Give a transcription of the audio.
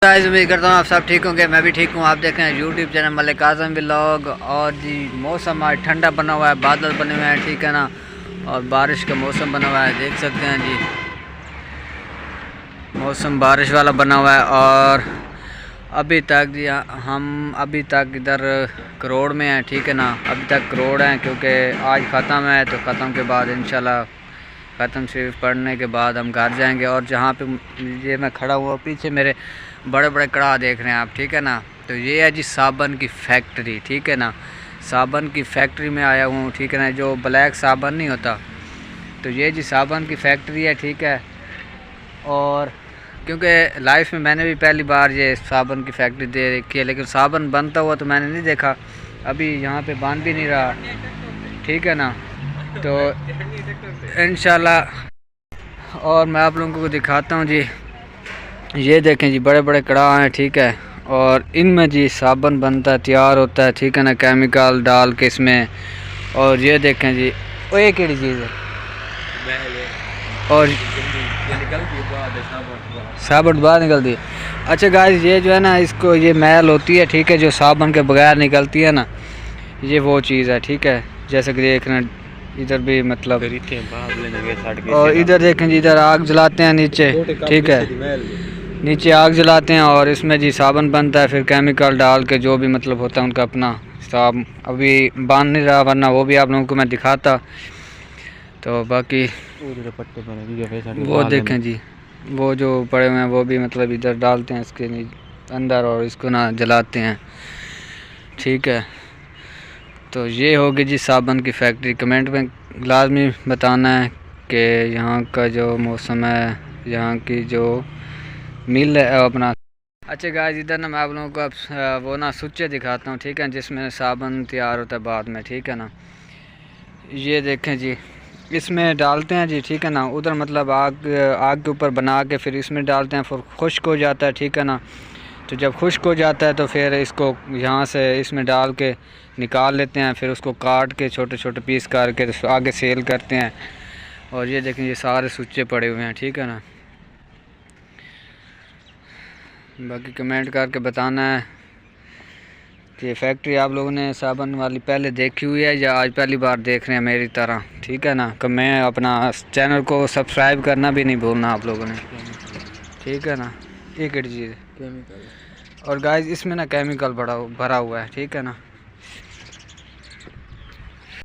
Guys उम्मीद करता हूँ आप सब ठीक होंगे। मैं भी ठीक हूँ। आप देख रहे हैं यूट्यूब चैनल मलिक आज़म व्लॉग। और जी मौसम आज ठंडा बना हुआ है, बादल बने हुए हैं, ठीक है ना। और बारिश का मौसम बना हुआ है, देख सकते हैं जी, मौसम बारिश वाला बना हुआ है। और अभी तक जी अभी तक इधर करोड़ में हैं, ठीक है ना। अभी तक करोड़ हैं क्योंकि आज ख़त्म है, तो ख़त्म के बाद इंशाल्लाह ख़त्म शरीफ पढ़ने के बाद हम घर जाएंगे। और जहाँ पे ये मैं खड़ा हुआ पीछे मेरे बड़े बड़े कड़ा देख रहे हैं आप, ठीक है ना। तो ये है जी साबन की फैक्ट्री, ठीक है ना। साबन की फैक्ट्री में आया हूँ, ठीक है ना। जो ब्लैक साबन नहीं होता, तो ये जी साबन की फैक्ट्री है, ठीक है। और क्योंकि लाइफ में मैंने भी पहली बार ये साबन की फैक्ट्री देखी है, लेकिन साबन बनता हुआ तो मैंने नहीं देखा। अभी यहाँ पे बन भी नहीं रहा, ठीक है ना। तो इंशाल्लाह और मैं आप लोगों को दिखाता हूँ जी। ये देखें जी, बड़े बड़े कड़ा हैं, ठीक है। और इनमें जी साबन बनता है, तैयार होता है, ठीक है ना, केमिकल डाल के इसमें। और ये देखें जी, वो एक ही चीज़ है और साबुन बाहर निकलती है। अच्छा गाइस, ये जो है ना, इसको ये मैल होती है, ठीक है, जो साबुन के बगैर निकलती है ना, ये वो चीज़ है, ठीक है। जैसे कि देख रहे हैं इधर भी मतलब, और इधर देखें जी, इधर आग जलाते हैं नीचे, ठीक है, नीचे आग जलाते हैं और इसमें जी साबुन बनता है। फिर केमिकल डाल के जो भी मतलब होता है उनका अपना साब। अभी बन नहीं रहा, वरना वो भी आप लोगों को मैं दिखाता। तो बाकी वो देखें जी, वो जो पड़े हुए हैं वो भी मतलब इधर डालते हैं इसके अंदर और इसको ना जलाते हैं, ठीक है। तो ये होगी जी साबन की फैक्ट्री। कमेंट में लाजमी बताना है कि यहाँ का जो मौसम है, यहाँ की जो मिल है अपना। अच्छा गाइस, इधर ना मैं आप लोगों को अब वो ना सुच्चे दिखाता हूँ, ठीक है, जिसमें साबन तैयार होता है बाद में, ठीक है ना। ये देखें जी, इसमें डालते हैं जी, ठीक है ना। उधर मतलब आग के ऊपर बना के फिर इसमें डालते हैं, फिर खुश्क हो जाता है, ठीक है ना। तो जब खुश्क हो जाता है तो फिर इसको यहाँ से इसमें डाल के निकाल लेते हैं, फिर उसको काट के छोटे छोटे पीस करके तो आगे सेल करते हैं। और ये देखें, ये सारे सुच्चे पड़े हुए हैं, ठीक है ना। बाकी कमेंट करके बताना है कि फैक्ट्री आप लोगों ने साबन वाली पहले देखी हुई है या आज पहली बार देख रहे हैं मेरी तरह, ठीक है ना। कि मैं अपना चैनल को सब्सक्राइब करना भी नहीं भूलना आप लोगों ने, ठीक है ना। एक चीज़ केमिकल, और गाइस इसमें ना केमिकल भरा हुआ है, ठीक है ना।